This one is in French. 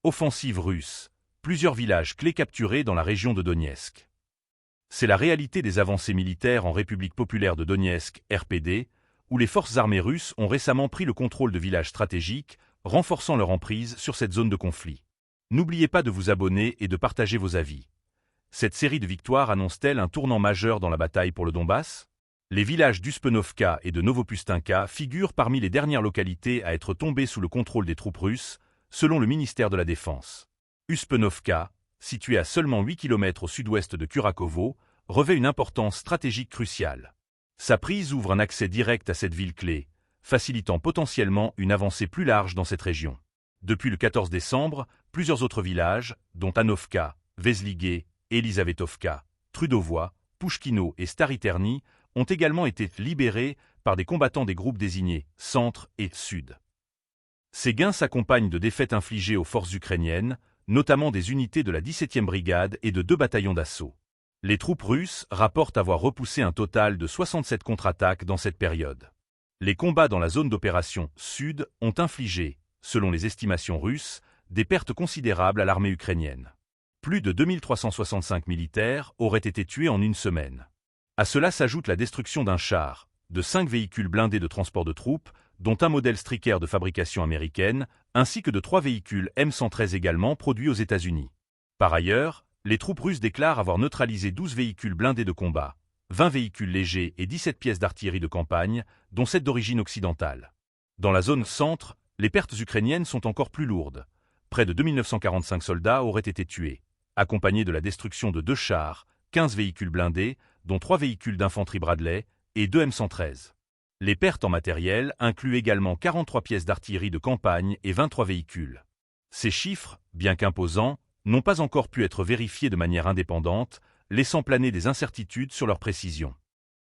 Offensive russe. Plusieurs villages clés capturés dans la région de Donetsk. C'est la réalité des avancées militaires en République populaire de Donetsk, RPD, où les forces armées russes ont récemment pris le contrôle de villages stratégiques, renforçant leur emprise sur cette zone de conflit. N'oubliez pas de vous abonner et de partager vos avis. Cette série de victoires annonce-t-elle un tournant majeur dans la bataille pour le Donbass? Les villages d'Uspenovka et de Novopustinka figurent parmi les dernières localités à être tombées sous le contrôle des troupes russes, selon le ministère de la Défense. Uspenovka, située à seulement 8 km au sud-ouest de Kurakovo, revêt une importance stratégique cruciale. Sa prise ouvre un accès direct à cette ville clé, facilitant potentiellement une avancée plus large dans cette région. Depuis le 14 décembre, plusieurs autres villages, dont Anovka, Vezlige, Elizavetovka, Trudovoie, Pushkino et Stariterny, ont également été libérés par des combattants des groupes désignés Centre et Sud. Ces gains s'accompagnent de défaites infligées aux forces ukrainiennes, notamment des unités de la 17e brigade et de 2 bataillons d'assaut. Les troupes russes rapportent avoir repoussé un total de 67 contre-attaques dans cette période. Les combats dans la zone d'opération Sud ont infligé, selon les estimations russes, des pertes considérables à l'armée ukrainienne. Plus de 2365 militaires auraient été tués en une semaine. À cela s'ajoute la destruction d'un char, de 5 véhicules blindés de transport de troupes, dont un modèle Stryker de fabrication américaine, ainsi que de 3 véhicules M113 également produits aux États-Unis. Par ailleurs, les troupes russes déclarent avoir neutralisé 12 véhicules blindés de combat, 20 véhicules légers et 17 pièces d'artillerie de campagne, dont 7 d'origine occidentale. Dans la zone centre, les pertes ukrainiennes sont encore plus lourdes. Près de 2945 soldats auraient été tués, accompagnés de la destruction de 2 chars, 15 véhicules blindés, dont 3 véhicules d'infanterie Bradley et 2 M113. Les pertes en matériel incluent également 43 pièces d'artillerie de campagne et 23 véhicules. Ces chiffres, bien qu'imposants, n'ont pas encore pu être vérifiés de manière indépendante, laissant planer des incertitudes sur leur précision.